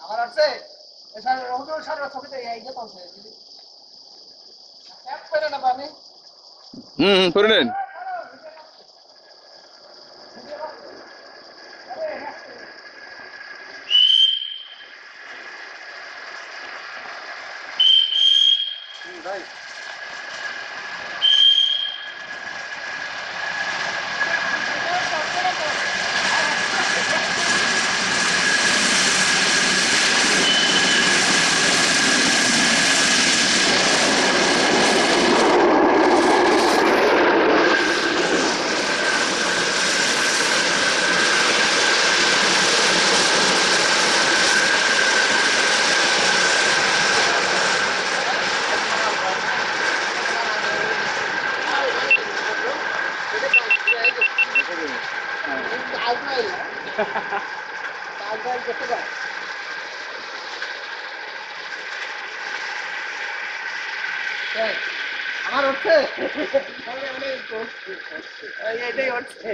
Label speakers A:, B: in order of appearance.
A: আমার আছে এসব হুজুর সারা ছবিতে এই যে পৌঁছে দিদি ক্যাপ করে না পানি
B: করে নেন
A: ভাই আমার হচ্ছে এটাই হচ্ছে